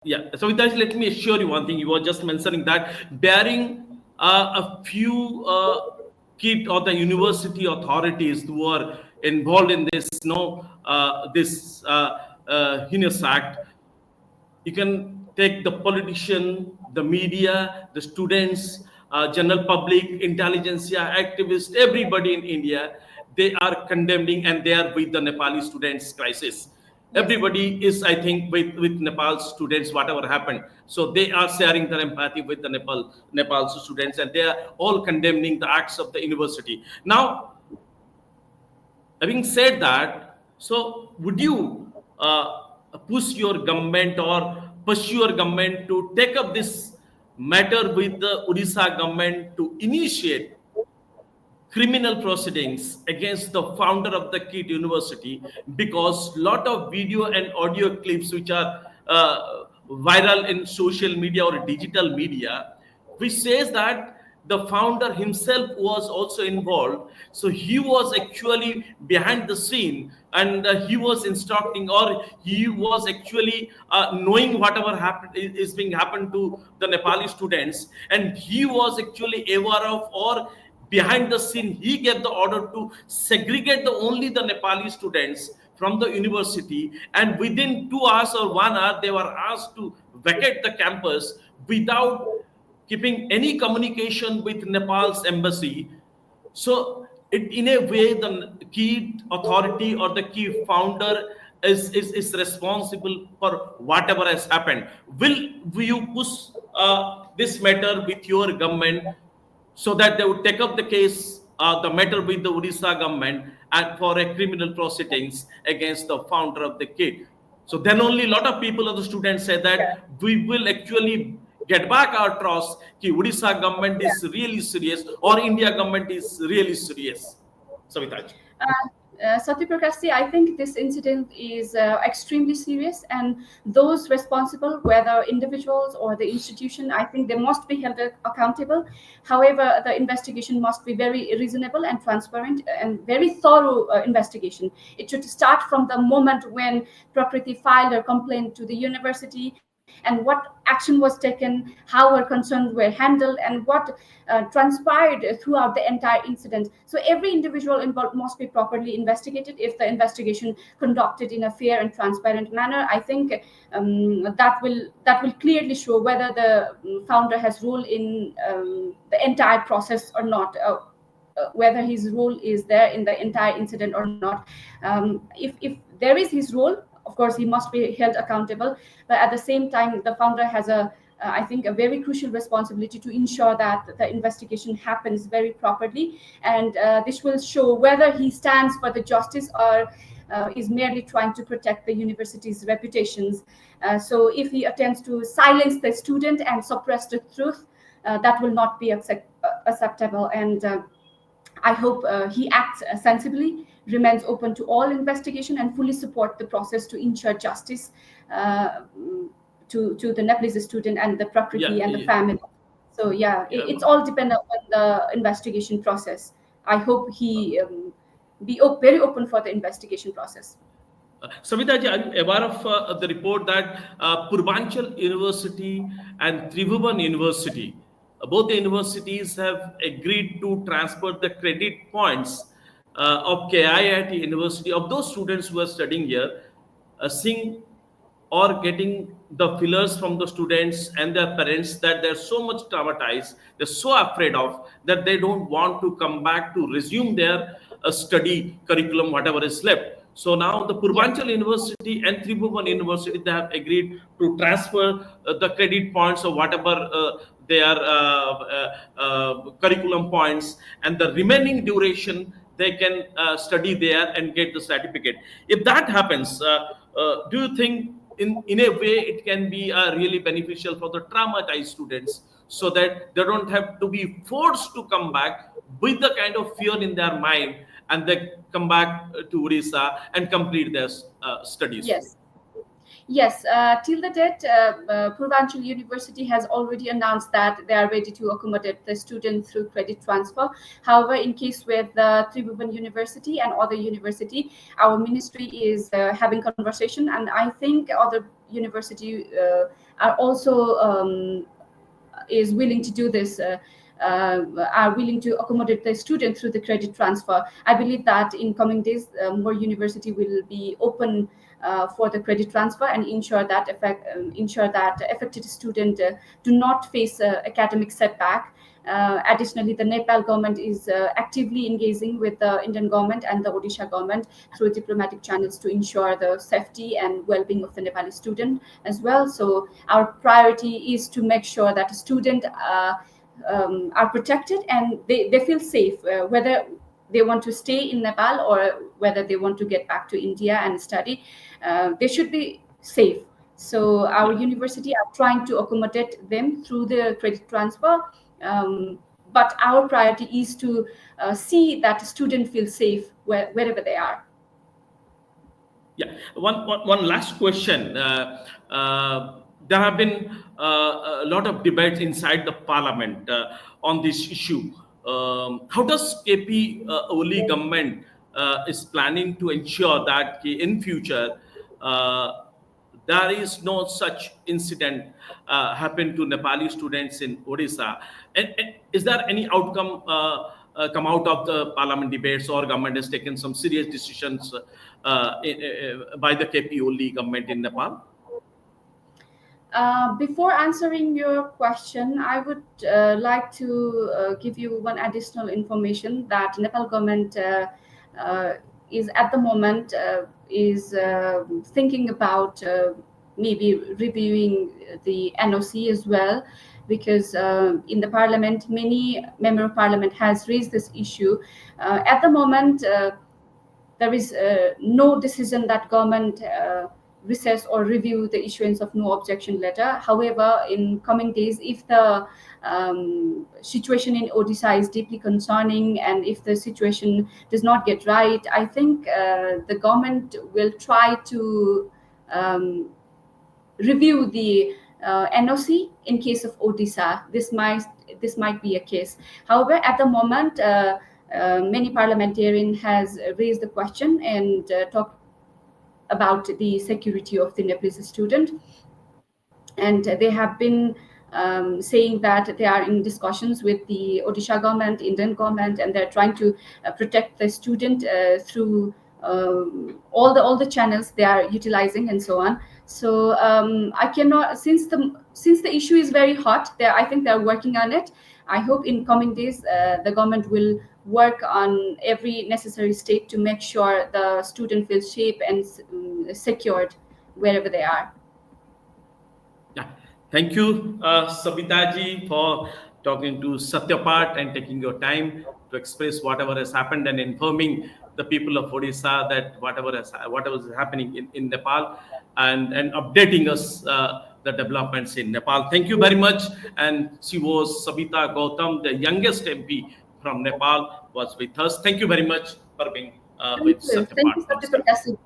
Yeah, so Vitaj, let me assure you one thing. You were just mentioning that bearing a few KIIT or the university authorities who are involved in this, this heinous act. You can take the politician, the media, the students, general public, intelligentsia, activists, everybody in India. They are condemning and they are with the Nepali students crisis. Yes. Everybody is, I think, with Nepal students, whatever happened. So they are sharing their empathy with the Nepal students, and they are all condemning the acts of the university. Now, having said that, so would you push your government or pursue your government to take up this matter with the Odisha government to initiate criminal proceedings against the founder of the KIIT University, because lot of video and audio clips which are viral in social media or digital media, which says that the founder himself was also involved. So he was actually behind the scene, and he was instructing, or he was actually knowing whatever is being happened to the Nepali students, and he was actually aware of, or behind the scene he gave the order to segregate only the Nepali students from the university, and within 2 hours or 1 hour they were asked to vacate the campus without keeping any communication with Nepal's embassy. So in a way, the key authority or the key founder is responsible for whatever has happened. Will you push this matter with your government so that they would take up the matter with the Odisha government and for a criminal proceedings against the founder of the KIIT? So then only a lot of people or the students say that we will actually get back our trust कि Odisha government is really serious or India government is really serious. Savita ji. Satya Prakash, I think this incident is extremely serious, and those responsible, whether individuals or the institution, I think they must be held accountable. However, the investigation must be very reasonable and transparent and very thorough investigation. It should start from the moment when Prakriti filed a complaint to the university, and what action was taken, how her concerns were handled, and what transpired throughout the entire incident. So every individual involved must be properly investigated. If the investigation conducted in a fair and transparent manner, I think that will clearly show whether the founder has role in the entire process or not. Whether his role is there in the entire incident or not. If there is his role, of course he must be held accountable, but at the same time the founder has I think a very crucial responsibility to ensure that the investigation happens very properly, and this will show whether he stands for the justice or is merely trying to protect the university's reputations. So if he attempts to silence the student and suppress the truth, that will not be acceptable, and I hope he acts sensibly, remains open to all investigation, and fully support the process to ensure justice uh, to the Nepalese student and the Prakriti and the family. So yeah, it's all dependent on the investigation process. I hope he be very open for the investigation process. Savita ji, I'm aware of the report that Purvanchal University and Tribhuvan University, both the universities have agreed to transfer the credit points of KIIT University of those students who are studying here, seeing or getting the fillers from the students and their parents that they're so much traumatized, they're so afraid of, that they don't want to come back to resume their study curriculum, whatever is left. So now the Purvanchal University and Tribhuvan University, they have agreed to transfer the credit points or whatever their curriculum points, and the remaining duration they can study there and get the certificate. If that happens, do you think in a way it can be really beneficial for the traumatized students, so that they don't have to be forced to come back with the kind of fear in their mind, and they come back to Orissa and complete their studies? Yes. Yes, till the date, Purvanchal University has already announced that they are ready to accommodate the student through credit transfer. However, in case with Tribhuvan University and other university, our ministry is having conversation, and I think other university are also is willing to do this, are willing to accommodate the student through the credit transfer. I believe that in coming days, more university will be open for the credit transfer and ensure that affected student do not face academic setback. Additionally, the Nepal government is actively engaging with the Indian government and the Odisha government through diplomatic channels to ensure the safety and well-being of the Nepali student as well. So our priority is to make sure that students are protected and they feel safe, whether they want to stay in Nepal or whether they want to get back to India and study. They should be safe. So our university are trying to accommodate them through the credit transfer. But our priority is to see that students feel safe wherever they are. Yeah, one last question. There have been a lot of debates inside the parliament on this issue. How does KP Oli government is planning to ensure that in future there is no such incident happen to Nepali students in Odisha? And is there any outcome come out of the parliament debates, or government has taken some serious decisions by the KP Oli government in Nepal? Before answering your question, I would like to give you one additional information that Nepal government is at the moment is thinking about maybe reviewing the NOC as well, because in the parliament, many member of parliament has raised this issue. At the moment, there is no decision that government recess or review the issuance of no objection letter. However, in coming days, if the situation in Odisha is deeply concerning and if the situation does not get right, I think the government will try to review the NOC in case of Odisha. This might be a case. However, at the moment, many parliamentarian has raised the question and talked about the security of the Nepalese student, and they have been saying that they are in discussions with the Odisha government, Indian government, and they're trying to protect the student through all the channels they are utilizing and so on. So I cannot, since the issue is very hot, I think they're working on it. I hope in coming days the government will work on every necessary step to make sure the student feels safe and secured wherever they are. Yeah. Thank you, Sabita ji, for talking to Satyapatha and taking your time to express whatever has happened and informing the people of Odisha that whatever is happening in Nepal, and updating us the developments in Nepal. Thank you very much. And she was Sobita Goutam, the youngest MP from Nepal, was with us. Thank you very much for being with Thank you, Satyapatha. Satya Prakash.